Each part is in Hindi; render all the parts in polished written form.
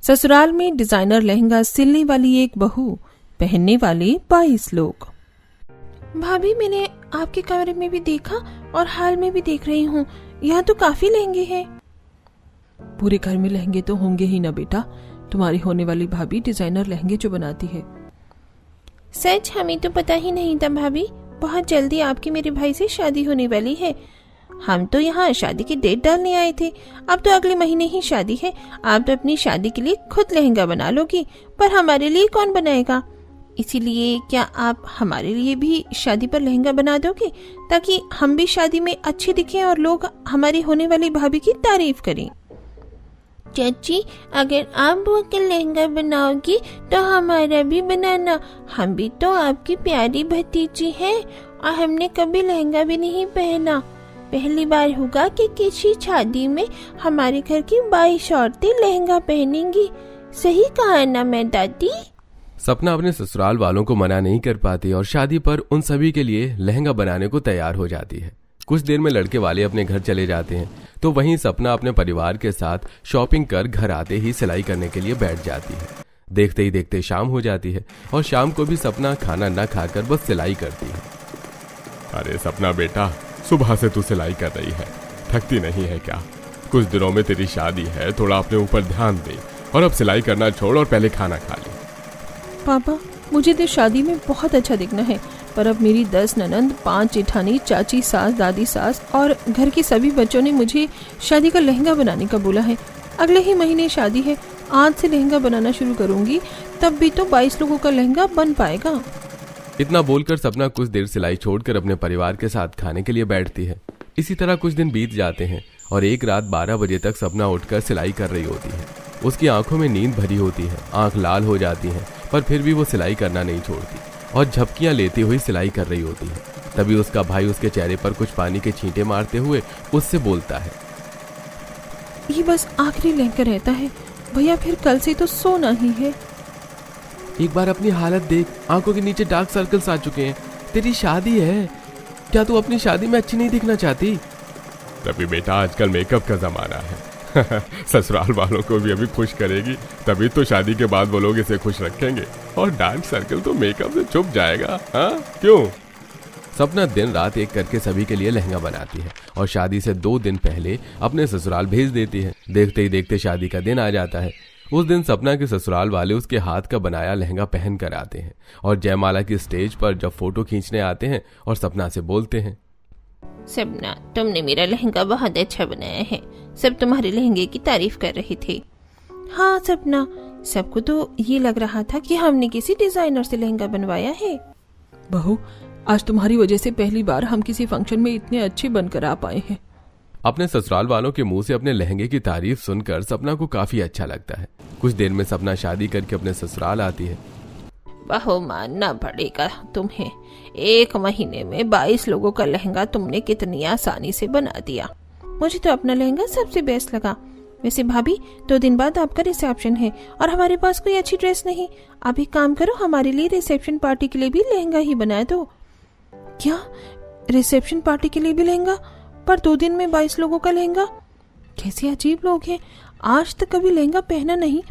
ससुराल में डिजाइनर लहंगा सिलने वाली एक बहू, पहनने वाले 22 लोग। भाभी, मैंने आपके कमरे में भी देखा और हाल में भी देख रही हूँ, यहाँ तो काफी लहंगे हैं। पूरे घर में लहंगे तो होंगे ही ना बेटा, तुम्हारी होने वाली भाभी डिजाइनर लहंगे जो बनाती है। सच? हमें तो पता ही नहीं था भाभी। बहुत जल्दी आपकी मेरे भाई से शादी होने वाली है। हम तो यहाँ शादी की डेट डालने आए थे, अब तो अगले महीने ही शादी है। आप तो अपनी शादी के लिए खुद लहंगा बना लोगी, पर हमारे लिए कौन बनाएगा? इसीलिए क्या आप हमारे लिए भी शादी पर लहंगा बना दोगे, ताकि हम भी शादी में अच्छे दिखें और लोग हमारी होने वाली भाभी की तारीफ करें? चाची, अगर आप वो का लहंगा बनाओगी तो हमारा भी बनाना। हम भी तो आपकी प्यारी भतीजी हैं और हमने कभी लहंगा भी नहीं पहना। पहली बार होगा कि किसी शादी में हमारे घर की 22 औरतें लहंगा पहनेंगी। सही कहा ना मैं दादी? सपना अपने ससुराल वालों को मना नहीं कर पाती और शादी पर उन सभी के लिए लहंगा बनाने को तैयार हो जाती है। कुछ देर में लड़के वाले अपने घर चले जाते हैं तो वहीं सपना अपने परिवार के साथ शॉपिंग कर घर आते ही सिलाई करने के लिए बैठ जाती है। देखते ही देखते शाम हो जाती है और शाम को भी सपना खाना न खाकर बस सिलाई करती है। अरे सपना बेटा, सुबह से तू सिलाई कर रही है, थकती नहीं है क्या? कुछ दिनों में तेरी शादी है, थोड़ा अपने ऊपर ध्यान दे और अब सिलाई करना छोड़ और पहले खाना खा ले। पापा, मुझे तो शादी में बहुत अच्छा दिखना है, पर अब मेरी 10 ननंद, 5 जेठानी, चाची सास, दादी सास और घर के सभी बच्चों ने मुझे शादी का लहंगा बनाने का बोला है। अगले ही महीने शादी है, आज से लहंगा बनाना शुरू करूंगी, तब भी तो 22 लोगों का लहंगा बन पाएगा। इतना बोलकर सपना कुछ देर सिलाई छोड़कर अपने परिवार के साथ खाने के लिए बैठती है। इसी तरह कुछ दिन बीत जाते हैं और एक रात 12 बजे तक सपना उठकर सिलाई कर रही होती है। उसकी आंखों में नींद भरी होती है, आंख लाल हो जाती है, पर फिर भी वो सिलाई करना नहीं छोड़ती और झपकियां लेती हुई सिलाई कर रही होती है। तभी उसका भाई उसके चेहरे पर कुछ पानी के छींटे मारते हुए उससे बोलता है, ये बस आखिरी लहंगा रहता है भैया, फिर कल से तो सोना ही है। एक बार अपनी हालत देख, आंखों के नीचे डार्क सर्कल्स आ चुके हैं। तेरी शादी है, क्या तू अपनी शादी में अच्छी नहीं दिखना चाहती? तभी बेटा आजकल मेकअप का जमाना है। ससुराल वालों को भी अभी खुश करेगी, तभी तो शादी के बाद वो लोग इसे खुश रखेंगे और डार्क सर्कल तो मेकअप से छुप जाएगा। हाँ क्यों? सपना दिन रात एक करके सभी के लिए लहंगा बनाती है और शादी से 2 दिन पहले अपने ससुराल भेज देती है। देखते ही देखते शादी का दिन आ जाता है। उस दिन सपना के ससुराल वाले उसके हाथ का बनाया लहंगा पहन कर आते हैं और जयमाला की स्टेज पर जब फोटो खींचने आते हैं और सपना से बोलते हैं, सपना, तुमने मेरा लहंगा बहुत अच्छा बनाया है। सब तुम्हारे लहंगे की तारीफ कर रहे थे। हाँ सपना, सबको तो ये लग रहा था कि हमने किसी डिजाइनर से लहंगा बनवाया है। बहू, आज तुम्हारी वजह से पहली बार हम किसी फंक्शन में इतने अच्छे बनकर आ पाए हैं। अपने ससुराल वालों के मुंह से अपने लहंगे की तारीफ सुनकर सपना को काफी अच्छा लगता है। कुछ देर में सपना शादी करके अपने ससुराल आती है। बहू, मानना पड़ेगा तुम्हें, 1 महीने में 22 लोगों का लहंगा तुमने कितनी आसानी से बना दिया। मुझे तो अपना लहंगा सबसे बेस्ट लगा। वैसे भाभी, 2 दिन बाद आपका रिसेप्शन है और हमारे पास कोई अच्छी ड्रेस नहीं। आप एक काम करो, हमारे लिए रिसेप्शन पार्टी के लिए भी लहंगा ही बना दो। क्या रिसेप्शन पार्टी के लिए भी लहंगा? पर 2 दिन में 22 लोगों का लहंगा? कैसे अजीब लोग हैं, आज तक कभी लहंगा पहना नहीं।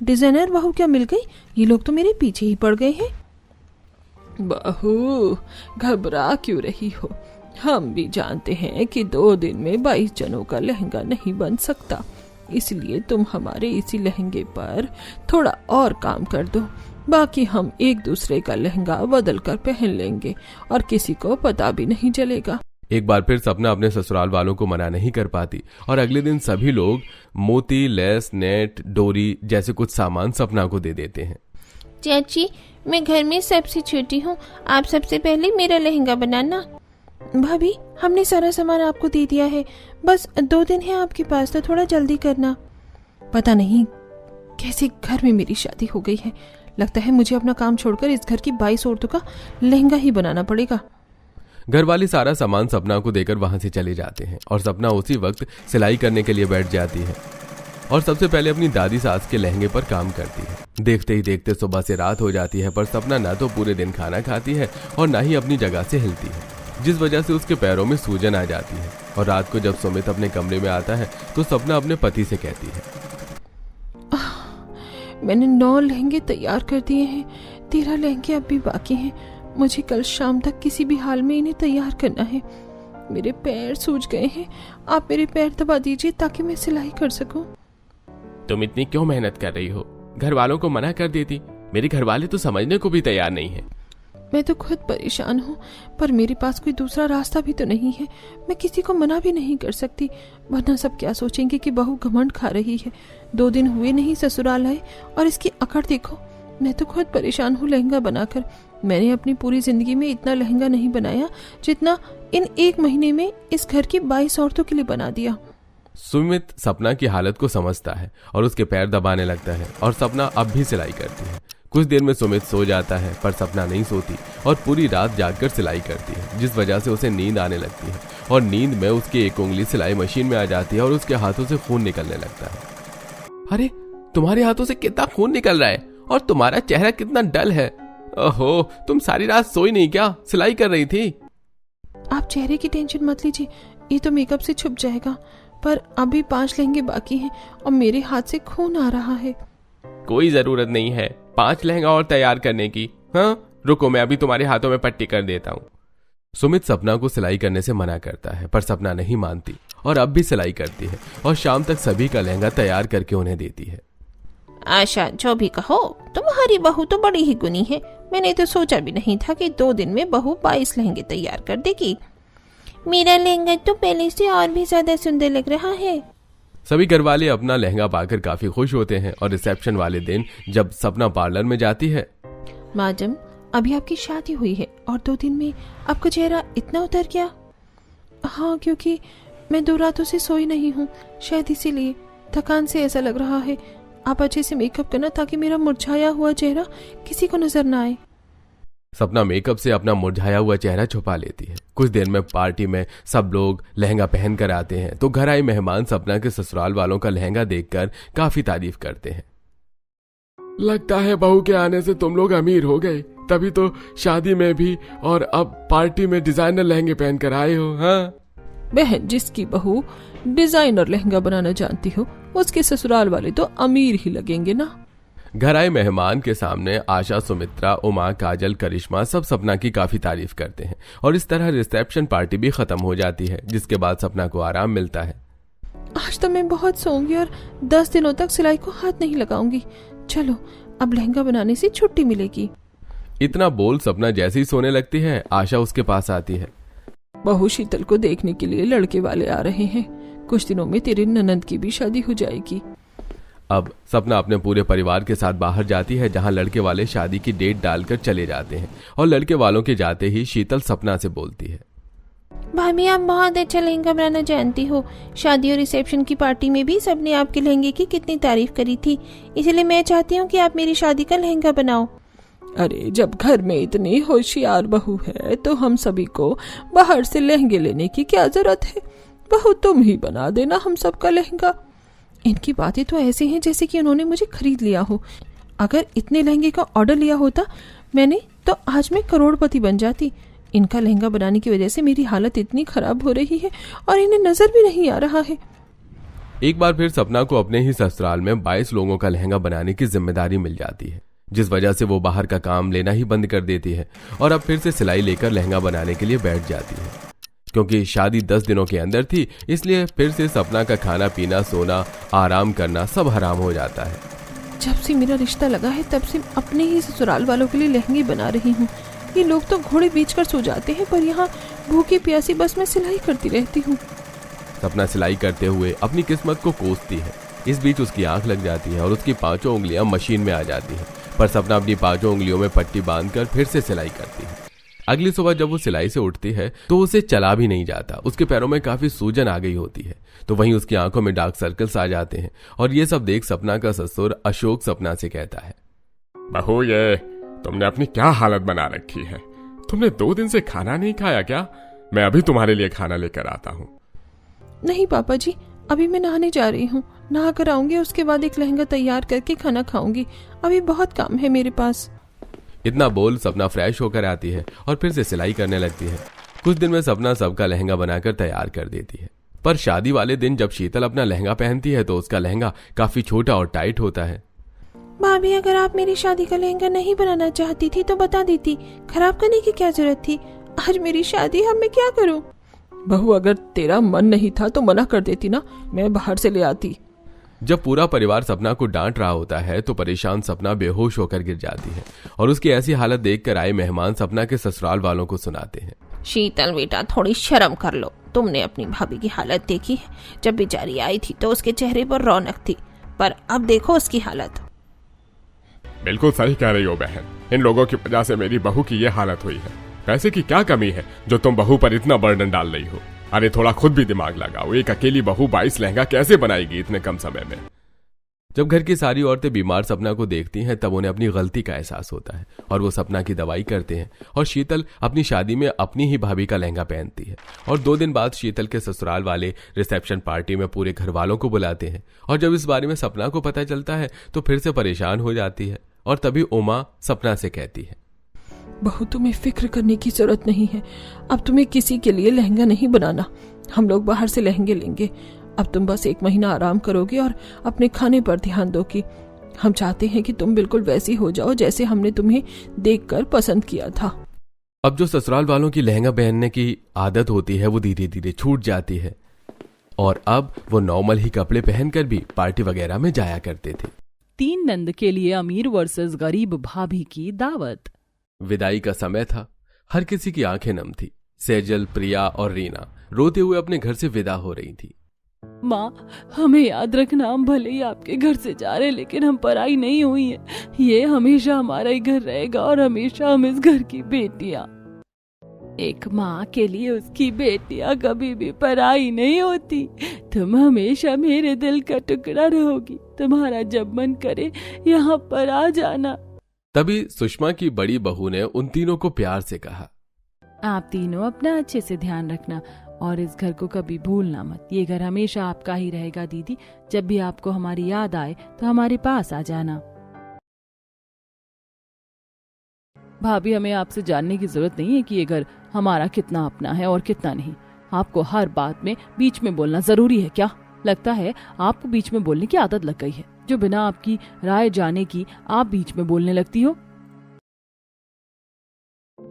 डिजाइनर बहू क्या मिल गई? ये लोग तो मेरे पीछे ही पड़ गए हैं। बहू, घबरा क्यों रही हो? हम भी जानते हैं कि 2 दिन में 22 जनों का लहंगा नहीं बन सकता, इसलिए तुम हमारे इसी लहंगे पर थोड़ा और काम कर दो। बाकी हम एक दूसरे का लहंगा बदल कर पहन लेंगे और किसी को पता भी नहीं चलेगा। एक बार फिर सपना अपने ससुराल वालों को मना नहीं कर पाती और अगले दिन सभी लोग मोती, लेस, नेट, डोरी जैसे कुछ सामान सपना को दे देते हैं। चाची, मैं घर में सबसे छोटी हूँ, आप सबसे पहले मेरा लहंगा बनाना। भाभी, हमने सारा सामान आपको दे दिया है, बस 2 दिन है आपके पास, तो थोड़ा जल्दी करना। पता नहीं कैसे घर में मेरी शादी हो गई है। लगता है मुझे अपना काम छोड़कर इस घर की 22 औरतों का लहंगा ही बनाना पड़ेगा। घर वाली सारा सामान सपना को देकर वहां से चले जाते हैं और सपना उसी वक्त सिलाई करने के लिए बैठ जाती है और सबसे पहले अपनी दादी सास के लहंगे पर काम करती है। देखते ही देखते सुबह से रात हो जाती है, पर सपना ना तो पूरे दिन खाना खाती है और ना ही अपनी जगह से हिलती है, जिस वजह से उसके पैरों में सूजन आ जाती है। और रात को जब सुमित अपने कमरे में आता है तो सपना अपने पति से कहती है, मैंने 9 लहंगे तैयार कर दिए हैं, 13 लहंगे अब भी बाकी हैं। मुझे कल शाम तक किसी भी हाल में इन्हें तैयार करना है। मेरे पैर सूज गए हैं, आप मेरे पैर दबा दीजिए ताकि मैं सिलाई कर सकूं। तुम इतनी क्यों मेहनत कर रही हो? घर वालों को मना कर देती। मेरे घर वाले तो समझने को भी तैयार नहीं है। मैं तो खुद परेशान हूँ, पर मेरे पास कोई दूसरा रास्ता भी तो नहीं है। मैं किसी को मना भी नहीं कर सकती, वरना सब क्या सोचेंगे कि बहू घमंड खा रही है। 2 दिन हुए नहीं ससुराल आए और इसकी अकड़ देखो। मैं तो खुद परेशान हूँ लहंगा बनाकर। मैंने अपनी पूरी जिंदगी में इतना लहंगा नहीं बनाया जितना इन 1 महीने में इस घर की 22 औरतों के लिए बना दिया। सुमित सपना की हालत को समझता है और उसके पैर दबाने लगता है और सपना अब भी सिलाई करती है। कुछ देर में सुमित सो जाता है, पर सपना नहीं सोती और पूरी रात जागकर सिलाई करती है, जिस वजह से उसे नींद आने लगती है और नींद में उसकी एक उंगली सिलाई मशीन में आ जाती है और उसके हाथों से खून निकलने लगता है। अरे, तुम्हारे हाथों से कितना खून निकल रहा है और तुम्हारा चेहरा कितना डल है। ओहो, तुम सारी रात सोई नहीं क्या? सिलाई कर रही थी। आप चेहरे की टेंशन मत लीजिए, ये तो मेकअप से छुप जाएगा। पर अभी 5 लहंगे बाकी हैं और मेरे हाथ से खून आ रहा है। कोई जरूरत नहीं है 5 लहंगा और तैयार करने की। हाँ, रुको, मैं अभी तुम्हारे हाथों में पट्टी कर देता हूँ। सुमित सपना को सिलाई करने से मना करता है, पर सपना नहीं मानती और अब भी सिलाई करती है और शाम तक सभी का लहंगा तैयार करके उन्हें देती है। आशा, जो भी कहो, तुम्हारी बहू तो बड़ी ही गुनी है। मैंने तो सोचा भी नहीं था कि 2 दिन में बहू 22 लहंगे तैयार कर देगी। मेरा लहंगा तो पहले से और भी ज्यादा सुंदर लग रहा है। सभी घरवाले अपना लहंगा पाकर काफी खुश होते हैं और रिसेप्शन वाले दिन जब सपना पार्लर में जाती है। मैडम, अभी आपकी शादी हुई है और 2 दिन में आपका चेहरा इतना उतर गया। हाँ, क्योंकि मैं 2 रातों से सोई नहीं हूँ, शायद इसीलिए थकान से ऐसा लग रहा है। आप अच्छे से मेकअप करना ताकि मेरा मुरझाया हुआ चेहरा किसी को नजर ना आए। सपना मेकअप से अपना मुरझाया हुआ चेहरा छुपा लेती है। कुछ देर में पार्टी में सब लोग लहंगा पहन कर आते हैं तो घर आए मेहमान सपना के ससुराल वालों का लहंगा देखकर काफी तारीफ करते हैं। लगता है बहू के आने से तुम लोग अमीर हो गए, तभी तो शादी में भी और अब पार्टी में डिजाइनर लहंगे पहन कर आए हो। हाँ बहन, जिसकी बहू डिजाइनर लहंगा बनाना जानती हो उसके ससुराल वाले तो अमीर ही लगेंगे ना। घर आए मेहमान के सामने आशा, सुमित्रा, उमा, काजल, करिश्मा सब सपना की काफी तारीफ करते हैं और इस तरह रिसेप्शन पार्टी भी खत्म हो जाती है, जिसके बाद सपना को आराम मिलता है। आज तो मैं बहुत सोऊंगी और 10 दिनों तक सिलाई को हाथ नहीं लगाऊंगी। चलो, अब लहंगा बनाने से छुट्टी मिलेगी। इतना बोल सपना जैसे ही सोने लगती है, आशा उसके पास आती है। बहू शीतल को देखने के लिए लड़के वाले आ रहे हैं। कुछ दिनों में तेरी ननद की भी शादी हो जाएगी। अब सपना अपने पूरे परिवार के साथ बाहर जाती है, जहां लड़के वाले शादी की डेट डालकर चले जाते हैं और लड़के वालों के जाते ही शीतल सपना से बोलती है, भाभी, आप बहुत अच्छा लहंगा बनाना जानती हो। शादी और रिसेप्शन की पार्टी में भी सबने आपके लहंगे की कितनी तारीफ करी थी, इसलिए मैं चाहती हूँ कि आप मेरी शादी का लहंगा बनाओ। अरे, जब घर में इतनी होशियार बहू है तो हम सभी को बाहर से लहंगे लेने की क्या जरूरत है। बहू, तुम ही बना देना हम सबका लहंगा। इनकी बातें तो ऐसे हैं जैसे कि उन्होंने मुझे खरीद लिया हो। अगर इतने लहंगे का ऑर्डर लिया होता मैंने तो आज मैं करोड़पति बन जाती। इनका लहंगा बनाने की वजह से मेरी हालत इतनी खराब हो रही है और इन्हें नजर भी नहीं आ रहा है। एक बार फिर सपना को अपने ही ससुराल में 22 लोगों का लहंगा बनाने की जिम्मेदारी मिल जाती है, जिस वजह से वो बाहर का काम लेना ही बंद कर देती है और अब फिर से सिलाई लेकर लहंगा बनाने के लिए बैठ जाती है। क्योंकि शादी 10 दिनों के अंदर थी, इसलिए फिर से सपना का खाना पीना, सोना, आराम करना सब हराम हो जाता है। जब से मेरा रिश्ता लगा है तब से अपने ही ससुराल वालों के लिए लहंगे बना रही हूँ। ये लोग तो घोड़े बेचकर सो जाते हैं, पर यहाँ भूखी प्यासी बस मैं सिलाई करती रहती हूँ। सपना सिलाई करते हुए अपनी किस्मत को कोसती है। इस बीच उसकी आंख लग जाती है और उसकी 5 उंगलियां मशीन में आ जाती है, पर सपना अपनी 5 उंगलियों में पट्टी बांधकर फिर से सिलाई करती है। अगली सुबह जब वो सिलाई से उठती है तो उसे चला भी नहीं जाता। उसके पैरों में काफी सूजन आ गई होती है, तो वहीं उसकी आंखों में डार्क सर्कल्स आ जाते हैं और ये सब देख सपना का ससुर अशोक सपना से कहता है, बहू, ये तुमने अपनी क्या हालत बना रखी है। तुमने 2 दिन से खाना नहीं खाया क्या? मैं अभी तुम्हारे लिए खाना लेकर आता हूँ। नहीं पापा जी, अभी मैं नहाने जा रही हूँ। नहा कर आऊंगी, उसके बाद एक लहंगा तैयार करके खाना खाऊंगी। अभी बहुत काम है मेरे पास। इतना बोल सपना फ्रेश होकर आती है और फिर से सिलाई करने लगती है। कुछ दिन में सपना सबका लहंगा बनाकर तैयार कर देती है, पर शादी वाले दिन जब शीतल अपना लहंगा पहनती है तो उसका लहंगा काफी छोटा और टाइट होता है। भाभी, अगर आप मेरी शादी का लहंगा नहीं बनाना चाहती थी तो बता देती, खराब करने की क्या जरूरत थी। आज मेरी शादी, अब मैं क्या करूं? बहू, अगर तेरा मन नहीं था तो मना कर देती ना, मैं बाहर से ले आती। जब पूरा परिवार सपना को डांट रहा होता है तो परेशान सपना बेहोश होकर गिर जाती है और उसकी ऐसी हालत देखकर आए मेहमान सपना के ससुराल वालों को सुनाते हैं। शीतल बेटा, थोड़ी शर्म कर लो। तुमने अपनी भाभी की हालत देखी है? जब बेचारी आई थी तो उसके चेहरे पर रौनक थी, पर अब देखो उसकी हालत। बिल्कुल सही कह रही हो बहन, इन लोगों की वजह से मेरी बहू की ये हालत हुई है। पैसे की क्या कमी है जो तुम बहू पर इतना बर्डन डाल रही हो? अरे थोड़ा खुद भी दिमाग लगाओ, एक अकेली बहू 22 लहंगा कैसे बनाएगी इतने कम समय में? जब घर की सारी औरतें बीमार सपना को देखती हैं तब उन्हें अपनी गलती का एहसास होता है और वो सपना की दवाई करते हैं और शीतल अपनी शादी में अपनी ही भाभी का लहंगा पहनती है। और 2 दिन बाद शीतल के ससुराल वाले रिसेप्शन पार्टी में पूरे घर वालों को बुलाते हैं और जब इस बारे में सपना को पता चलता है तो फिर से परेशान हो जाती है। और तभी उमा सपना से कहती है, बहू, तुम्हें फिक्र करने की जरूरत नहीं है। अब तुम्हें किसी के लिए लहंगा नहीं बनाना, हम लोग बाहर से लहंगे लेंगे। अब तुम बस 1 महीना आराम करोगे और अपने खाने पर ध्यान दोगी। हम चाहते हैं कि तुम बिल्कुल वैसी हो जाओ जैसे हमने तुम्हें देखकर पसंद किया था। अब जो ससुराल वालों की लहंगा पहनने की आदत होती है वो धीरे धीरे छूट जाती है और अब वो नॉर्मल ही कपड़े पहनकर भी पार्टी वगैरह में जाया करते थे। 3 नंद के लिए अमीर वर्सेस गरीब भाभी की दावत। विदाई का समय था। हर किसी की आंखें नम थी। सेजल, प्रिया और रीना रोते हुए अपने घर से विदा हो रही थी। माँ, हमें याद रखना, हम भले ही आपके घर से जा रहे लेकिन हम पराई नहीं हुई है। ये हमेशा हमारा ही घर रहेगा और हमेशा हम इस घर की बेटियां। एक माँ के लिए उसकी बेटियां कभी भी पराई नहीं होती। तुम हमेशा मेरे दिल का टुकड़ा रहोगी। तुम्हारा जब मन करे यहाँ पर आ जाना। तभी सुषमा की बड़ी बहू ने उन तीनों को प्यार से कहा, आप तीनों अपना अच्छे से ध्यान रखना और इस घर को कभी भूलना मत। ये घर हमेशा आपका ही रहेगा दीदी। जब भी आपको हमारी याद आए तो हमारे पास आ जाना। भाभी, हमें आपसे जानने की जरूरत नहीं है कि ये घर हमारा कितना अपना है और कितना नहीं। आपको हर बात में बीच में बोलना जरूरी है क्या? लगता है आपको बीच में बोलने की आदत लग गई है, जो बिना आपकी राय जाने की आप बीच में बोलने लगती हो।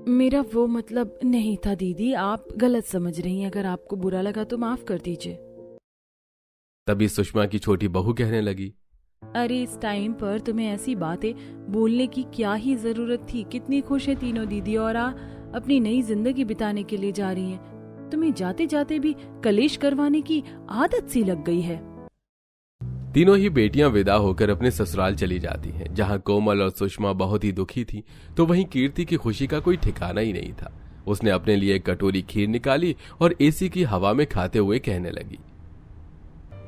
मेरा वो मतलब नहीं था दीदी, आप गलत समझ रही हैं। अगर आपको बुरा लगा तो माफ कर दीजिए। तभी सुषमा की छोटी बहू कहने लगी, अरे इस टाइम पर तुम्हें ऐसी बातें बोलने की क्या ही जरूरत थी? कितनी खुश है तीनों दीदी और अपनी नई जिंदगी बिताने के लिए जा रही हैं। तुम्हें जाते जाते भी कलेश करवाने की आदत सी लग गई है। तीनों ही बेटियां विदा होकर अपने ससुराल चली जाती हैं। जहां कोमल और सुषमा बहुत ही दुखी थी तो वहीं कीर्ति की खुशी का कोई ठिकाना ही नहीं था। उसने अपने लिए एक कटोरी खीर निकाली और एसी की हवा में खाते हुए कहने लगी,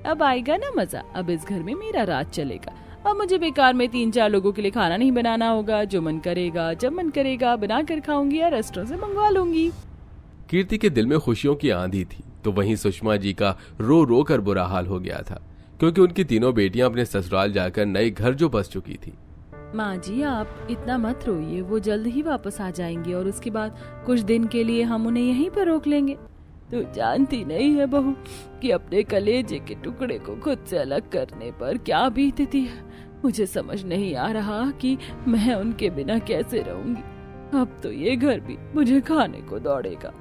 अब आएगा ना मजा। अब इस घर में मेरा राज चलेगा। अब मुझे बेकार में 3-4 लोगों के लिए खाना नहीं बनाना होगा। जो मन करेगा जब मन करेगा बना कर खाऊंगी या रेस्टोरेंट से मंगवा लूंगी। कीर्ति के दिल में खुशियों की आंधी थी तो वहीं सुषमा जी का रो रो कर बुरा हाल हो गया था क्योंकि उनकी तीनों बेटियां अपने ससुराल जाकर नए घर जो बस चुकी थी। माँ जी, आप इतना मत रोइए, वो जल्द ही वापस आ जाएंगे और उसके बाद कुछ दिन के लिए हम उन्हें यहीं पर रोक लेंगे। तू जानती नहीं है बहू कि अपने कलेजे के टुकड़े को खुद से अलग करने पर क्या बीतती है। मुझे समझ नहीं आ रहा कि मैं उनके बिना कैसे रहूंगी। अब तो ये घर भी मुझे खाने को दौड़ेगा।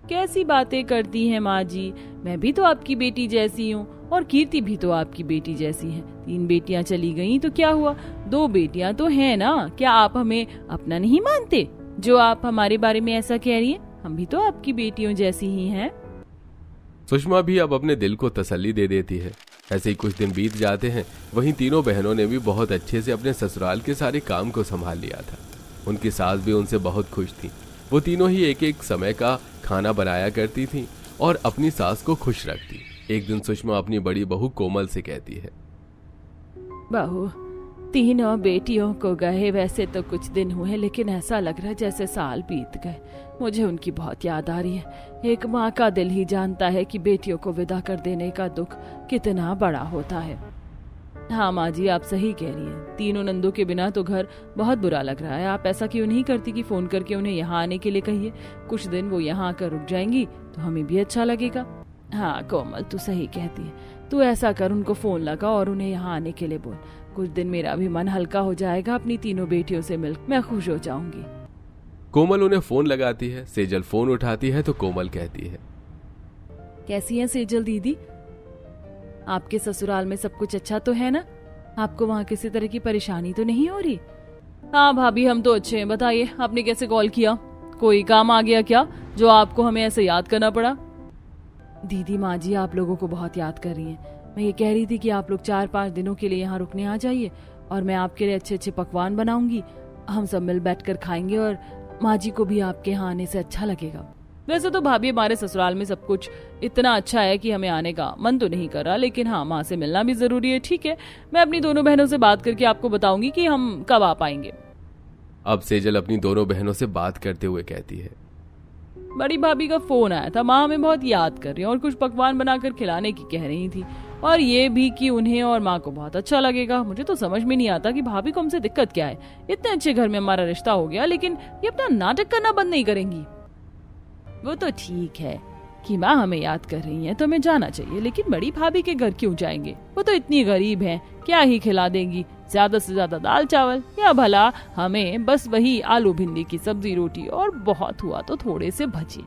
कैसी बातें करती हैं माँ जी, मैं भी तो आपकी बेटी जैसी हूँ और कीर्ति भी तो आपकी बेटी जैसी है। 3 बेटियां चली गईं तो क्या हुआ, 2 बेटियां तो हैं ना। क्या आप हमें अपना नहीं मानते जो आप हमारे बारे में ऐसा कह रही हैं? हम भी तो आपकी बेटियों जैसी ही हैं। सुषमा भी अब अपने दिल को तसल्ली दे देती है। ऐसे ही कुछ दिन बीत जाते हैं। वहीं तीनों बहनों ने भी बहुत अच्छे से अपने ससुराल के सारे काम को संभाल लिया था। उनकी सास भी उनसे बहुत खुश थी। वो तीनों ही एक एक समय का खाना बनाया करती थी और अपनी सास को खुश रखती। एक दिन सुषमा अपनी बड़ी बहू कोमल से कहती है, बहू, तीनों बेटियों को गए वैसे तो कुछ दिन हुए लेकिन ऐसा लग रहा है जैसे साल बीत गए। मुझे उनकी बहुत याद आ रही है। एक माँ का दिल ही जानता है कि बेटियों को विदा कर देने का दुख कितना बड़ा होता है। हाँ माँ जी, आप सही कह रही हैं। तीनों नंदों के बिना तो घर बहुत बुरा लग रहा है। आप ऐसा क्यों नहीं करती कि फोन करके उन्हें यहाँ आने के लिए कहिए। कुछ दिन वो यहाँ आकर रुक जाएंगी तो हमें भी अच्छा लगेगा। हाँ कोमल, तू सही कहती है। तू ऐसा कर, उनको फोन लगा और उन्हें यहाँ आने के लिए बोल। कुछ दिन मेरा भी मन हल्का हो जाएगा, अपनी तीनों बेटियों से मिल मैं खुश हो जाऊंगी। कोमल उन्हें फोन लगाती है। सेजल फोन उठाती है तो कोमल कहती है, कैसी है सेजल दीदी? आपके ससुराल में सब कुछ अच्छा तो है ना? आपको वहाँ किसी तरह की परेशानी तो नहीं हो रही? हाँ भाभी, हम तो अच्छे हैं। बताइए, आपने कैसे कॉल किया? कोई काम आ गया क्या जो आपको हमें ऐसे याद करना पड़ा? दीदी माँ जी आप लोगों को बहुत याद कर रही हैं। मैं ये कह रही थी कि आप लोग 4-5 दिनों के लिए यहाँ रुकने आ जाइए और मैं आपके लिए अच्छे अच्छे पकवान बनाऊंगी। हम सब मिल बैठ कर खाएंगे और माँ जी को भी आपके यहाँ आने से अच्छा लगेगा। वैसे तो भाभी हमारे ससुराल में सब कुछ इतना अच्छा है कि हमें आने का मन तो नहीं कर रहा, लेकिन हाँ माँ से मिलना भी जरूरी है। ठीक है, मैं अपनी दोनों बहनों से बात करके आपको बताऊंगी कि हम कब आ पाएंगे। अब सेजल अपनी दोनों बहनों से बात करते हुए कहती है, बड़ी भाभी का फोन आया था, माँ हमें बहुत याद कर रही है और कुछ पकवान बनाकर खिलाने की कह रही थी, और ये भी कि उन्हें और माँ को बहुत अच्छा लगेगा। मुझे तो समझ में नहीं आता कि भाभी को हमसे दिक्कत क्या है। इतने अच्छे घर में हमारा रिश्ता हो गया, लेकिन ये अपना नाटक करना बंद नहीं करेंगी। वो तो ठीक है कि माँ हमें याद कर रही है तो हमें जाना चाहिए, लेकिन बड़ी भाभी के घर क्यों जाएंगे? वो तो इतनी गरीब हैं, क्या ही खिला देंगी? ज्यादा से ज्यादा दाल चावल, या भला हमें बस वही आलू भिंडी की सब्जी रोटी और बहुत हुआ तो थोड़े से भजी।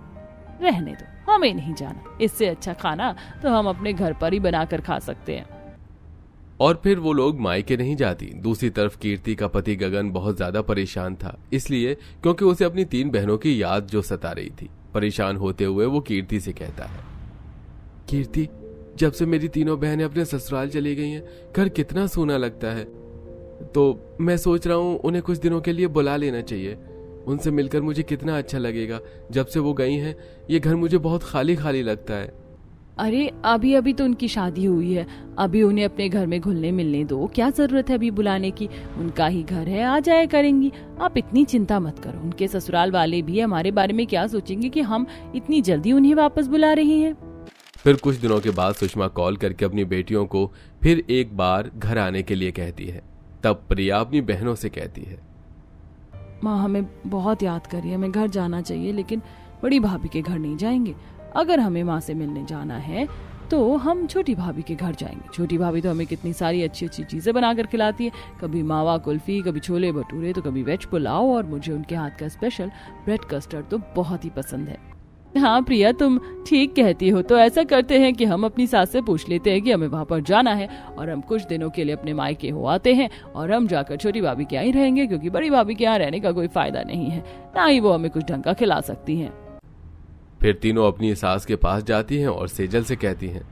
रहने दो, हमें नहीं जाना। इससे अच्छा खाना तो हम अपने घर पर ही बनाकर खा सकते हैं। और फिर वो लोग मायके नहीं जाती। दूसरी तरफ कीर्ति का पति गगन बहुत ज्यादा परेशान था, इसलिए क्योंकि उसे अपनी 3 बहनों की याद जो सता रही थी। परेशान होते हुए वो कीर्ति से कहता है, कीर्ति, जब से मेरी तीनों बहनें अपने ससुराल चली गई हैं, घर कितना सूना लगता है। तो मैं सोच रहा हूँ उन्हें कुछ दिनों के लिए बुला लेना चाहिए। उनसे मिलकर मुझे कितना अच्छा लगेगा। जब से वो गई हैं, ये घर मुझे बहुत खाली खाली लगता है। अरे अभी अभी तो उनकी शादी हुई है, अभी उन्हें अपने घर में घुलने मिलने दो। क्या जरूरत है अभी बुलाने की? उनका ही घर है, आ जाया करेंगी। आप इतनी चिंता मत करो। उनके ससुराल वाले भी हमारे बारे में क्या सोचेंगे कि हम इतनी जल्दी उन्हें वापस बुला रहे हैं। फिर कुछ दिनों के बाद सुषमा कॉल करके अपनी बेटियों को फिर एक बार घर आने के लिए कहती है। तब प्रिया अपनी बहनों से कहती है, माँ हमें बहुत याद कर रही है, हमें घर जाना चाहिए, लेकिन बड़ी भाभी के घर नहीं जाएंगे। अगर हमें माँ से मिलने जाना है तो हम छोटी भाभी के घर जाएंगे। छोटी भाभी तो हमें कितनी सारी अच्छी अच्छी चीजें बनाकर खिलाती है, कभी मावा कुल्फी, कभी छोले भटूरे, तो कभी वेज पुलाव, और मुझे उनके हाथ का स्पेशल ब्रेड कस्टर्ड तो बहुत ही पसंद है। हाँ प्रिया, तुम ठीक कहती हो। तो ऐसा करते हैं कि हम अपनी सास से पूछ लेते हैं कि हमें वहाँ पर जाना है, और हम कुछ दिनों के लिए अपने मायके हो आते हैं, और हम जाकर छोटी भाभी के यहाँ ही रहेंगे, क्योंकि बड़ी भाभी के यहाँ रहने का कोई फायदा नहीं है, ना ही वो हमें कुछ ढंग का खिला सकती हैं। फिर तीनों अपनी सास के पास जाती हैं और सेजल से कहती हैं,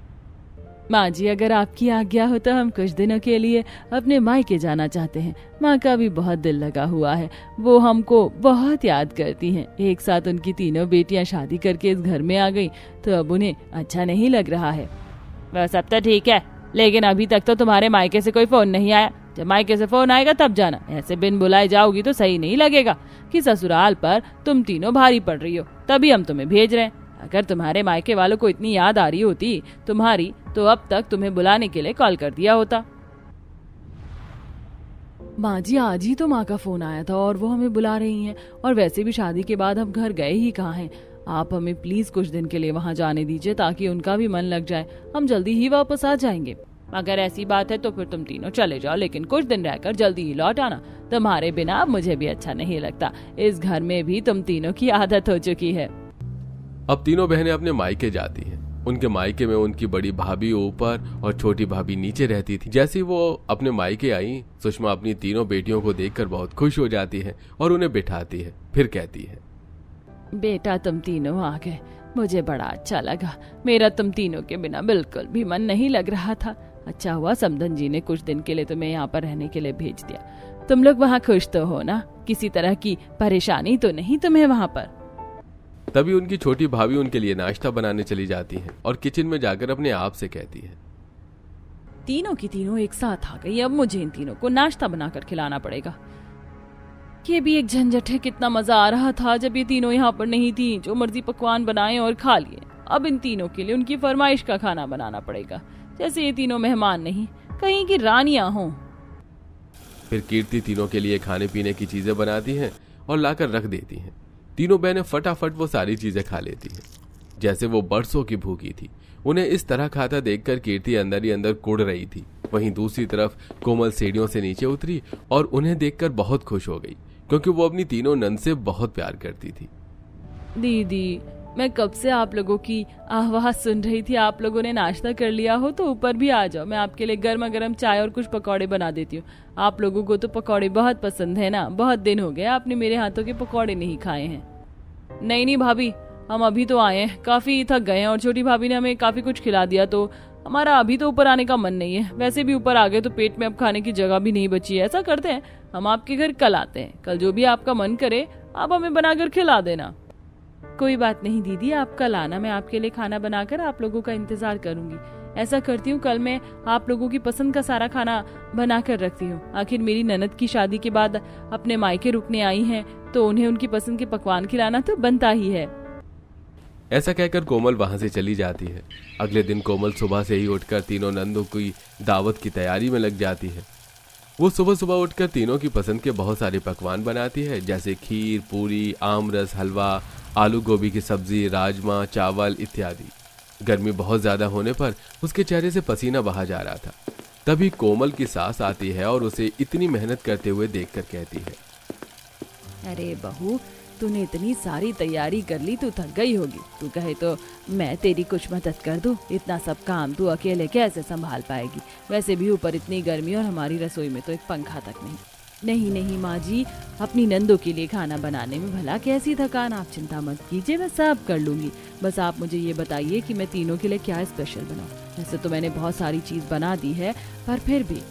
माँ जी अगर आपकी आज्ञा हो तो हम कुछ दिनों के लिए अपने मायके जाना चाहते हैं। माँ का भी बहुत दिल लगा हुआ है, वो हमको बहुत याद करती हैं। एक साथ उनकी तीनों बेटियां शादी करके इस घर में आ गई, तो अब उन्हें अच्छा नहीं लग रहा है। वह सब तो ठीक है, लेकिन अभी तक तो तुम्हारे मायके से कोई फोन नहीं आया। जब मायके से फोन आएगा तब जाना। ऐसे बिन बुलाए जाओगी तो सही नहीं लगेगा कि ससुराल पर तुम तीनों भारी पड़ रही हो, तभी हम तुम्हें भेज रहे हैं। अगर तुम्हारे मायके वालों को इतनी याद आ रही होती तुम्हारी, तो अब तक तुम्हें बुलाने के लिए कॉल कर दिया होता। माँ जी आज ही तो माँ का फोन आया था और वो हमें बुला रही हैं, और वैसे भी शादी के बाद हम घर गए ही कहाँ हैं। आप हमें प्लीज कुछ दिन के लिए वहाँ जाने दीजिए, ताकि उनका भी मन लग जाए। हम जल्दी ही वापस आ जाएंगे। अगर ऐसी बात है तो फिर तुम तीनों चले जाओ, लेकिन कुछ दिन रहकर जल्दी ही लौट आना। तुम्हारे बिना मुझे भी अच्छा नहीं लगता। इस घर में भी तुम तीनों की आदत हो चुकी है। अब तीनों बहनें अपने मायके जाती हैं। उनके मायके में उनकी बड़ी भाभी ऊपर और छोटी भाभी नीचे रहती थी। जैसे ही वो अपने मायके आई, सुषमा अपनी तीनों बेटियों को देखकर बहुत खुश हो जाती है और उन्हें बिठाती है। फिर कहती है, बेटा तुम तीनों आ गए, मुझे बड़ा अच्छा लगा। मेरा तुम तीनों के बिना बिल्कुल भी मन नहीं लग रहा था। अच्छा हुआ समधन जी ने कुछ दिन के लिए तुम्हें यहाँ पर रहने के लिए भेज दिया। तुम लोग वहाँ खुश तो हो ना? किसी तरह की परेशानी तो नहीं तुम्हें वहाँ पर? तभी उनकी छोटी भाभी उनके लिए नाश्ता बनाने चली जाती है और किचन में जाकर अपने आप से कहती है, तीनों की तीनों एक साथ आ गई, अब मुझे इन तीनों को नाश्ता बनाकर खिलाना पड़ेगा। ये भी एक झंझट है। कितना मजा आ रहा था जब ये तीनों यहाँ पर नहीं थी, जो मर्जी पकवान बनाए और खा लिए। अब इन तीनों के लिए उनकी फरमाइश का खाना बनाना पड़ेगा, जैसे ये तीनों मेहमान नहीं, कहीं की रानियां हों। फिर कीर्ति तीनों के लिए खाने पीने की चीजें बनाती हैं और लाकर रख देती हैं। तीनों बहनें फटाफट वो सारी चीजें खा लेती हैं। जैसे वो बरसों की भूखी थी। उन्हें इस तरह खाता देखकर कीर्ति अंदर ही अंदर कुड़ रही थी। वहीं दूसरी तरफ कोमल सीढ़ियों से नीचे उतरी और उन्हें देखकर बहुत खुश हो गई, क्योंकि वो अपनी तीनों नंद से बहुत प्यार करती थी। दीदी, मैं कब से आप लोगों की आवाज सुन रही थी। आप लोगों ने नाश्ता कर लिया हो तो ऊपर भी आ जाओ, मैं आपके लिए गर्मा गर्म चाय और कुछ पकौड़े बना देती हूँ। आप लोगों को तो पकौड़े बहुत पसंद है ना, बहुत दिन हो गए आपने मेरे हाथों के पकौड़े नहीं खाए हैं। नहीं भाभी, हम अभी तो आए हैं, काफी थक गए हैं और छोटी भाभी ने हमें काफी कुछ खिला दिया, तो हमारा अभी तो ऊपर आने का मन नहीं है। वैसे भी ऊपर आ गए तो पेट में अब खाने की जगह भी नहीं बची है। ऐसा करते हैं, हम आपके घर कल आते हैं, कल जो भी आपका मन करे आप हमें बनाकर खिला देना। कोई बात नहीं दीदी, आप कल आना, मैं आपके लिए खाना बनाकर आप लोगों का इंतजार करूंगी। ऐसा करती हूँ, कल मैं आप लोगों की पसंद का सारा खाना बना कर रखती हूँ। आखिर मेरी ननद की शादी के बाद अपने मायके रुकने आई हैं, तो उन्हें उनकी पसंद के पकवान खिलाना तो बनता ही है। ऐसा कहकर कोमल वहां से चली जाती है। अगले दिन कोमल सुबह से ही उठकर तीनों नंदों की दावत की तैयारी में लग जाती है। वो सुबह सुबह उठकर तीनों की पसंद के बहुत सारे पकवान बनाती है, जैसे खीर, पूरी, आमरस, हलवा, आलू गोभी की सब्जी, राजमा, चावल इत्यादि। गर्मी बहुत ज्यादा होने पर उसके चेहरे से पसीना बहा जा रहा था। तभी कोमल की सास आती है और उसे इतनी मेहनत करते हुए देखकर कहती है, अरे बहू, तूने इतनी सारी तैयारी कर ली, तू थक गई होगी। तू कहे तो मैं तेरी कुछ मदद कर दूं। इतना सब काम तू अकेले कैसे संभाल पाएगी? वैसे भी ऊपर इतनी गर्मी और हमारी रसोई में तो एक पंखा तक नहीं। नहीं नहीं माँ जी, अपनी नंदों के लिए खाना बनाने में भला कैसी थकान। आप चिंता मत कीजिए, मैं सब कर लूंगी। बस आप मुझे ये बताइए कि मैं तीनों के लिए क्या स्पेशल बनाऊं। वैसे तो मैंने बहुत सारी चीज बना दी है, पर फिर भी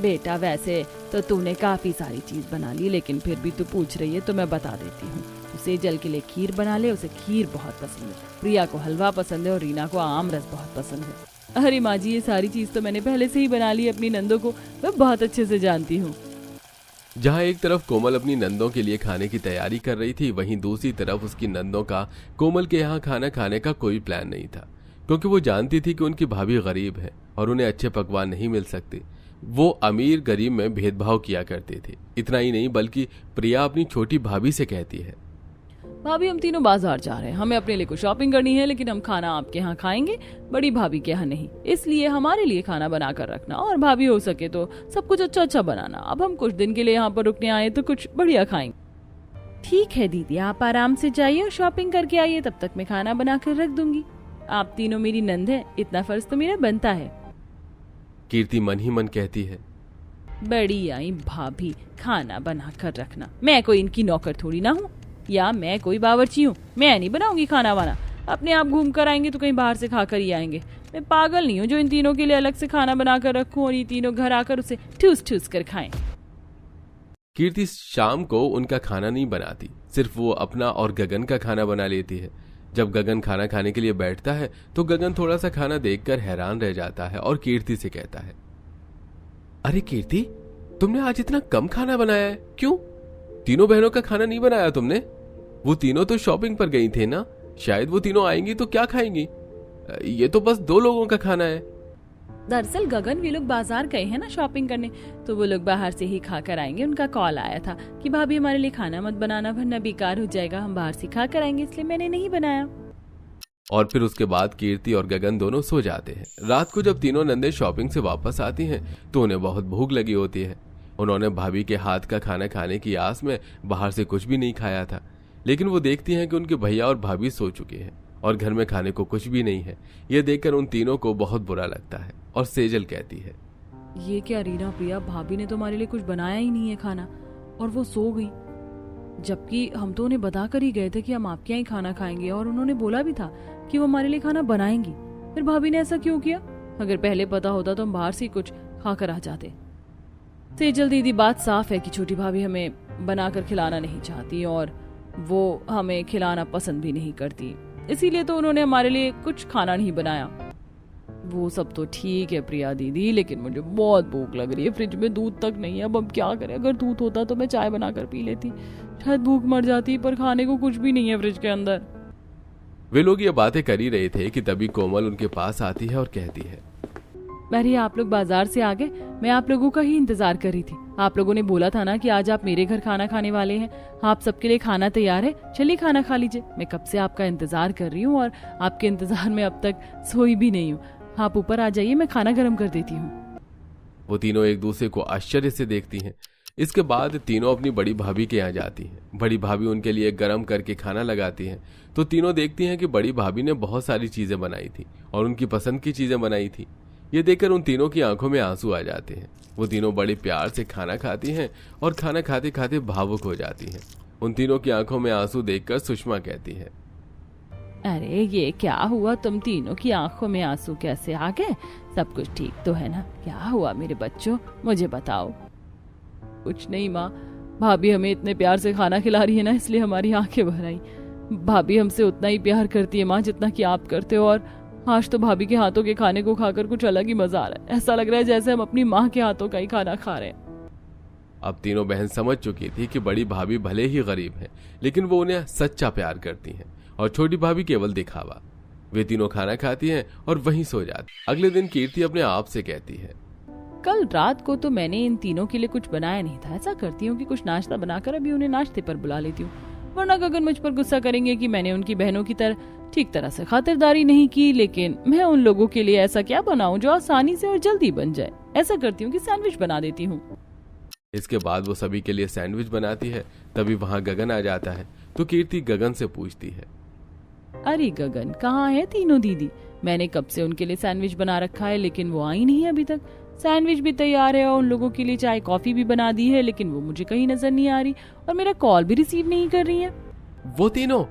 बेटा, वैसे तो तूने काफी सारी चीज बना ली, लेकिन फिर भी तू पूछ रही है तो मैं बता देती हूँ। उसे जल के लिए खीर बना ले, उसे खीर बहुत पसंद है। प्रिया को हलवा पसंद है और रीना को आम रस बहुत पसंद है। अरे माँ जी, ये सारी चीज तो मैंने पहले से ही बना ली। अपनी नंदों को मैं बहुत अच्छे से जानती हूँ। जहाँ एक तरफ कोमल अपनी नंदों के लिए खाने की तैयारी कर रही थी, वहीं दूसरी तरफ उसकी नंदों का कोमल के यहाँ खाना खाने का कोई प्लान नहीं था, क्योंकि वो जानती थी कि उनकी भाभी गरीब है और उन्हें अच्छे पकवान नहीं मिल सकते। वो अमीर गरीब में भेदभाव किया करते थे। इतना ही नहीं, बल्कि प्रिया अपनी छोटी भाभी से कहती है, भाभी, हम तीनों बाजार जा रहे हैं, हमें अपने लिए कुछ शॉपिंग करनी है, लेकिन हम खाना आपके यहाँ खाएंगे, बड़ी भाभी के यहाँ नहीं। इसलिए हमारे लिए खाना बना कर रखना, और भाभी हो सके तो सब कुछ अच्छा अच्छा बनाना। अब हम कुछ दिन के लिए यहाँ पर रुकने आए तो कुछ बढ़िया खाएंगे। ठीक है दीदी, आप आराम से जाइए और शॉपिंग करके आइए, तब तक मैं खाना बना कर रख दूंगी। आप तीनों मेरी नंद है, इतना फर्ज तो मेरा बनता है। कीर्ति मन ही मन कहती है, बड़ी आई भाभी, खाना बना कर रखना। मैं कोई इनकी नौकर थोड़ी ना हूँ, या मैं कोई बावर्ची हूँ। मैं नहीं बनाऊंगी खाना वाना, अपने आप घूम कर आएंगे तो कहीं बाहर से खाकर ही आएंगे। मैं पागल नहीं हूँ जो इन तीनों के लिए अलग से खाना बना कर रखूं और ये तीनों घर आकर उसे ठूस ठूस कर खाएं। कीर्ति शाम को उनका खाना नहीं बनाती, सिर्फ वो अपना और गगन का खाना बना लेती है। जब गगन खाना खाने के लिए बैठता है तो गगन थोड़ा सा खाना देखकर हैरान रह जाता है और कीर्ति से कहता है, अरे कीर्ति, तुमने आज इतना कम खाना बनाया है, क्यों? तीनों बहनों का खाना नहीं बनाया तुमने? वो तीनों तो शॉपिंग पर गई थे ना, शायद वो तीनों आएंगी तो क्या खाएंगी? ये तो बस 2 लोगों का खाना है। दरअसल गगन, वे लोग बाजार गए हैं ना शॉपिंग करने, तो वो लोग बाहर से ही खा कर आएंगे। उनका कॉल आया था कि भाभी हमारे लिए खाना मत बनाना वरना बेकार हो जाएगा, हम बाहर से खा कर आएंगे, इसलिए मैंने नहीं बनाया। और फिर उसके बाद कीर्ति और गगन दोनों सो जाते हैं। रात को जब तीनों नंदे शॉपिंग से वापस आती हैं तो उन्हें बहुत भूख लगी होती है। उन्होंने भाभी के हाथ का खाना खाने की आस में बाहर से कुछ भी नहीं खाया था, लेकिन वो देखती हैं कि उनके भैया और भाभी सो चुके हैं और घर में खाने को कुछ भी नहीं है। यह देखकर उन तीनों को बहुत बुरा लगता है और सेजल कहती है, ये क्या रीना, प्रिया, भाभी ने तो हमारे लिए कुछ बनाया ही नहीं है खाना और वो सो गई, जबकि हम तो उन्हें बता कर ही गए थे कि हम आपके यहाँ ही खाना खाएंगे और उन्होंने बोला भी था कि वो हमारे लिए खाना बनाएंगी। फिर भाभी ने ऐसा क्यों किया? अगर पहले पता होता तो हम बाहर से कुछ खाकर आ जाते। सेजल दीदी, बात साफ है कि छोटी भाभी हमें बनाकर खिलाना नहीं चाहती और वो हमें खिलाना पसंद भी नहीं करती, इसीलिए तो उन्होंने हमारे लिए कुछ खाना नहीं बनाया। वो सब तो ठीक है प्रिया दीदी, लेकिन मुझे बहुत भूख लग रही है, फ्रिज में दूध तक नहीं है। अब हम क्या करें? अगर दूध होता तो मैं चाय बनाकर पी लेती, शायद भूख मर जाती, पर खाने को कुछ भी नहीं है फ्रिज के अंदर। वे लोग ये बातें कर ही रहे थे कि तभी कोमल उनके पास आती है और कहती है, अरे आप लोग बाजार से आ गए, मैं आप लोगों का ही इंतजार कर रही थी। आप लोगों ने बोला था ना कि आज आप मेरे घर खाना खाने वाले हैं। आप सबके लिए खाना तैयार है, चलिए खाना खा लीजिए। मैं कब से आपका इंतजार कर रही हूँ और आपके इंतजार में अब तक सोई भी नहीं हूँ। आप ऊपर आ जाइए, मैं खाना गर्म कर देती हूँ। वो तीनों एक दूसरे को आश्चर्य से देखती हैं। इसके बाद तीनों अपनी बड़ी भाभी के यहाँ जाती हैं। बड़ी भाभी उनके लिए गर्म करके खाना लगाती हैं तो तीनों देखती हैं कि बड़ी भाभी ने बहुत सारी चीजें बनाई थी और उनकी पसंद की चीजें बनाई थी। ये देखकर उन तीनों की आंखों में आंसू आ जाते हैं। वो तीनों बड़े प्यार से खाना खाती हैं और खाना खाते खाते भावुक हो जाती हैं। उन तीनों की आंखों में आंसू देखकर सुषमा कहती है, अरे ये क्या हुआ, तुम तीनों की आंखों में आंसू कैसे आ गए? सब कुछ ठीक तो है ना? क्या हुआ मेरे बच्चों, मुझे बताओ। कुछ नहीं माँ, भाभी हमें इतने प्यार से खाना खिला रही है ना, इसलिए हमारी आंखें भर आई। भाभी हमसे उतना ही प्यार करती है माँ जितना कि आप करते हो, और आज तो भाभी के हाथों के खाने को खाकर कुछ अलग ही मजा आ रहा है। ऐसा लग रहा है जैसे हम अपनी माँ के हाथों का ही खाना खा रहे हैं। अब तीनों बहन समझ चुकी थी कि बड़ी भाभी भले ही गरीब है लेकिन वो उन्हें सच्चा प्यार करती हैं और छोटी भाभी केवल दिखावा। वे तीनों खाना खाती हैं और वहीं सो जाती। अगले दिन कीर्ति अपने आप से कहती है, कल रात को तो मैंने इन तीनों के लिए कुछ बनाया नहीं था। ऐसा करती हूँ कि कुछ नाश्ता बनाकर अभी उन्हें नाश्ते पर बुला लेती हूँ, वरना गगन मुझ पर गुस्सा करेंगे कि मैंने उनकी बहनों की तरह ठीक तरह से खातिरदारी नहीं की। लेकिन मैं उन लोगों के लिए ऐसा क्या बनाऊं जो आसानी से और जल्दी बन जाए। ऐसा करती हूँ कि सैंडविच बना देती हूँ। इसके बाद वो सभी के लिए सैंडविच बनाती है। तभी वहाँ गगन आ जाता है तो कीर्ति गगन से पूछती है, अरे गगन, कहाँ है तीनों दीदी? मैंने कब से उनके लिए सैंडविच बना रखा है लेकिन वो आई नहीं है अभी तक। सैंडविच भी तैयार है और उन लोगों के लिए चाय कॉफी भी बना दी है, लेकिन वो मुझे कहीं नजर नहीं आ रही और मेरा कॉल भी रिसीव नहीं कर रही है। वो तीनों?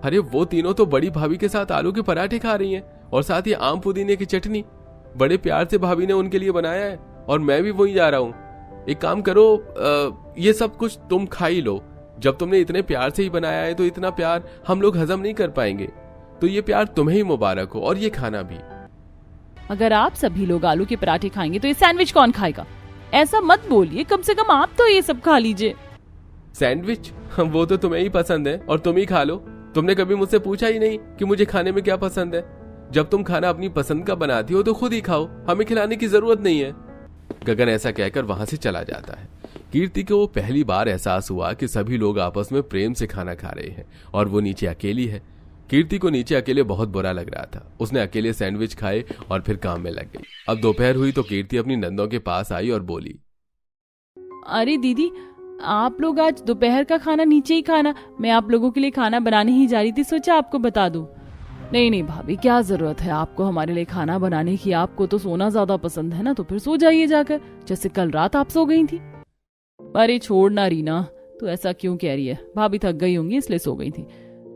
अरे वो तीनों तो बड़ी भाभी के साथ आलू के पराठे खा रही हैं और साथ ही आम पुदीने की चटनी। बड़े प्यार से भाभी ने उनके लिए बनाया है और मैं भी वहीं जा रहा हूँ। एक काम करो, ये सब कुछ तुम खा ही लो। जब तुमने इतने प्यार से ही बनाया है तो इतना प्यार हम लोग हजम नहीं कर पाएंगे, तो ये प्यार तुम्हें ही मुबारक हो और ये खाना भी। अगर आप सभी लोग आलू के पराठे खाएंगे तो ये सैंडविच कौन खाएगा? ऐसा मत बोलिए, कम से कम आप तो ये सब खा लीजिए। सैंडविच वो तो तुम्हें ही पसंद है और तुम ही खा लो। तुमने कभी मुझसे पूछा ही नहीं कि मुझे खाने में क्या पसंद है। जब तुम खाना अपनी पसंद का बनाती हो तो खुद ही खाओ, हमें खिलाने की जरूरत नहीं है। गगन ऐसा कहकर वहां से चला जाता है। कीर्ति को पहली बार एहसास हुआ कि सभी लोग आपस में प्रेम से खाना खा रहे हैं और वो नीचे अकेली है। कीर्ति को नीचे अकेले बहुत बुरा लग रहा था। उसने अकेले सैंडविच खाए और फिर काम में लग गई। अब दोपहर हुई तो कीर्ति अपनी नंदों के पास आई और बोली, अरे दीदी, आप लोग आज दोपहर का खाना नीचे ही खाना। मैं आप लोगों के लिए खाना बनाने ही जा रही थी, सोचा आपको बता दूं। नहीं भाभी, क्या जरूरत है आपको हमारे लिए खाना बनाने की? आपको तो सोना ज्यादा पसंद है ना, तो फिर सो जाइए जाकर, जैसे कल रात आप सो गई थी। अरे छोड़ ना रीना, तू ऐसा क्यों कह रही है? भाभी थक गई होंगी इसलिए सो गई थी।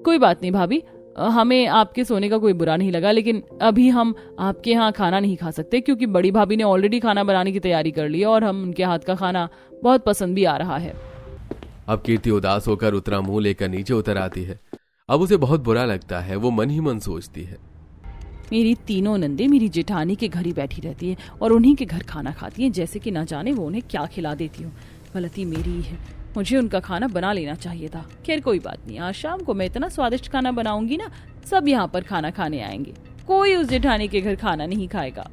कोई बात नहीं भाभी, हमें आपके सोने का कोई बुरा नहीं लगा, लेकिन अभी हम आपके यहाँ खाना नहीं खा सकते क्योंकि बड़ी भाभी ने ऑलरेडी खाना बनाने की तैयारी कर ली है और हम उनके हाथ का खाना बहुत पसंद भी आ रहा है। अब कीर्ति उदास होकर उतरा मुंह लेकर नीचे उतर आती है। अब उसे बहुत बुरा लगता है। वो मन ही मन सोचती है, मेरी तीनों नंदे मेरी जेठानी के घर ही बैठी रहती है और उन्हीं के घर खाना खाती हैं, जैसे कि ना जाने वो उन्हें क्या खिला देती हूँ। गलती मेरी ही है, मुझे उनका खाना बना लेना चाहिए था। खैर कोई बात नहीं, आज शाम को मैं इतना स्वादिष्ट खाना बनाऊंगी ना, सब यहाँ पर खाना खाने आएंगे। कोई उस जेठानी के घर खाना नहीं खाएगा।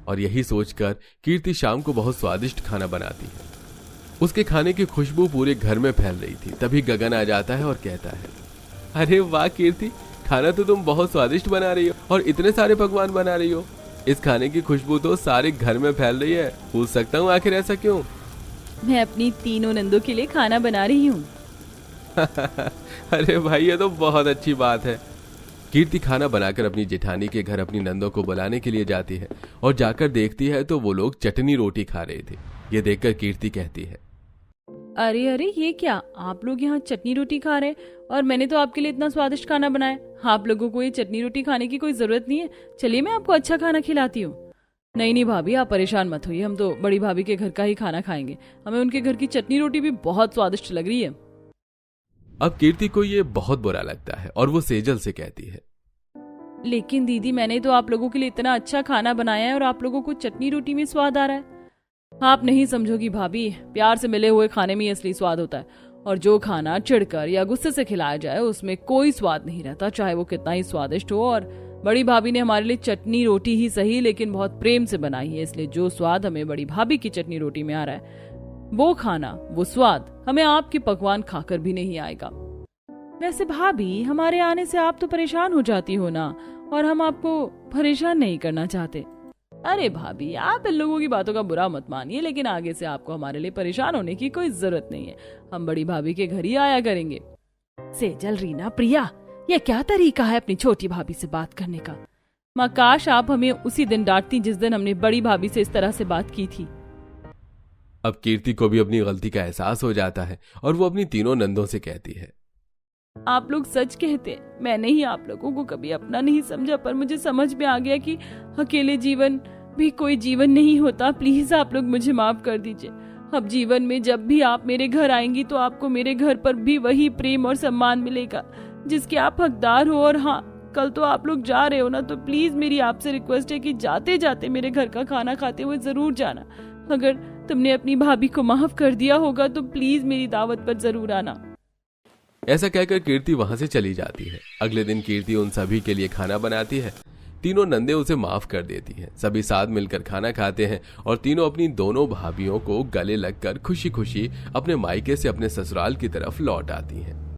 और यही सोचकर कीर्ति शाम को बहुत स्वादिष्ट खाना बनाती है। उसके खाने की खुशबू पूरे घर में फैल रही थी। तभी गगन आ जाता है और कहता है, अरे वाह कीर्ति, खाना तो तुम बहुत स्वादिष्ट बना रही हो और इतने सारे पकवान बना रही हो। इस खाने की खुशबू तो सारे घर में फैल रही है। पूछ सकता हूँ आखिर ऐसा क्यों? मैं अपनी तीनों नंदों के लिए खाना बना रही हूँ। अरे भाई, ये तो बहुत अच्छी बात है। कीर्ति खाना बनाकर अपनी जेठानी के घर अपनी नंदों को बुलाने के लिए जाती है और जाकर देखती है तो वो लोग चटनी रोटी खा रहे थे। ये देखकर कीर्ति कहती है, अरे अरे, ये क्या, आप लोग यहाँ चटनी रोटी खा रहे हैं? और मैंने तो आपके लिए इतना स्वादिष्ट खाना बनाया। आप लोगों को ये चटनी रोटी खाने की कोई जरूरत नहीं है। चलिए मैं आपको अच्छा खाना खिलाती हूँ। नहीं भाभी, आप परेशान मत होइए, हम तो बड़ी भाभी के घर का ही खाना खाएंगे। हमें उनके घर की चटनी रोटी भी बहुत स्वादिष्ट लग रही है। अब कीर्ति को ये बहुत बुरा लगता है और वो सेजल से कहती है, लेकिन दीदी, मैंने तो आप लोगों के लिए इतना अच्छा खाना बनाया है और आप लोगों को चटनी रोटी में स्वाद आ रहा है। आप नहीं समझोगी भाभी, प्यार से मिले हुए खाने में असली स्वाद होता है, और जो खाना चिढ़कर या गुस्से से खिलाया जाए उसमें कोई स्वाद नहीं रहता, चाहे वो कितना ही स्वादिष्ट हो। और बड़ी भाभी ने हमारे लिए चटनी रोटी ही सही लेकिन बहुत प्रेम से बनाई है, इसलिए जो स्वाद हमें बड़ी भाभी की चटनी रोटी में आ रहा है वो खाना, वो स्वाद हमें आपके पकवान खाकर भी नहीं आएगा। वैसे भाभी, हमारे आने से आप तो परेशान हो जाती हो ना, और हम आपको परेशान नहीं करना चाहते। अरे भाभी, आप इन लोगों की बातों का बुरा मत मानिए, लेकिन आगे से आपको हमारे लिए परेशान होने की कोई जरूरत नहीं है। हम बड़ी भाभी के घर ही आया करेंगे। सेजल, रीना, प्रिया, यह क्या तरीका है अपनी छोटी भाभी से बात करने का? माँ, काश आप हमें उसी दिन डांटती जिस दिन हमने बड़ी भाभी से इस तरह से बात की थी। अब कीर्ति को भी अपनी गलती का एहसास हो जाता है और वो अपनी तीनों नंदों से कहती है, आप लोग सच कहते हैं, मैंने ही आप लोगों को कभी अपना नहीं समझा, पर मुझे समझ में आ गया कि अकेले जीवन भी कोई जीवन नहीं होता। प्लीज आप लोग मुझे माफ कर दीजिए। अब जीवन में जब भी आप मेरे घर आएंगी तो आपको मेरे घर पर भी वही प्रेम और सम्मान मिलेगा जिसके आप हकदार हो। और हाँ, कल तो आप लोग जा रहे हो ना, तो प्लीज मेरी आपसे रिक्वेस्ट है कि जाते जाते मेरे घर का खाना खाते हुए जरूर जाना। अगर तुमने अपनी भाभी को माफ कर दिया होगा तो प्लीज मेरी दावत पर जरूर आना। ऐसा कहकर कीर्ति वहां से चली जाती है। अगले दिन कीर्ति उन सभी के लिए खाना बनाती है। तीनों नंदे उसे माफ कर देती हैं। सभी साथ मिलकर खाना खाते हैं और तीनों अपनी दोनों भाभियों को गले लगकर खुशी खुशी अपने मायके से अपने ससुराल की तरफ लौट आती हैं।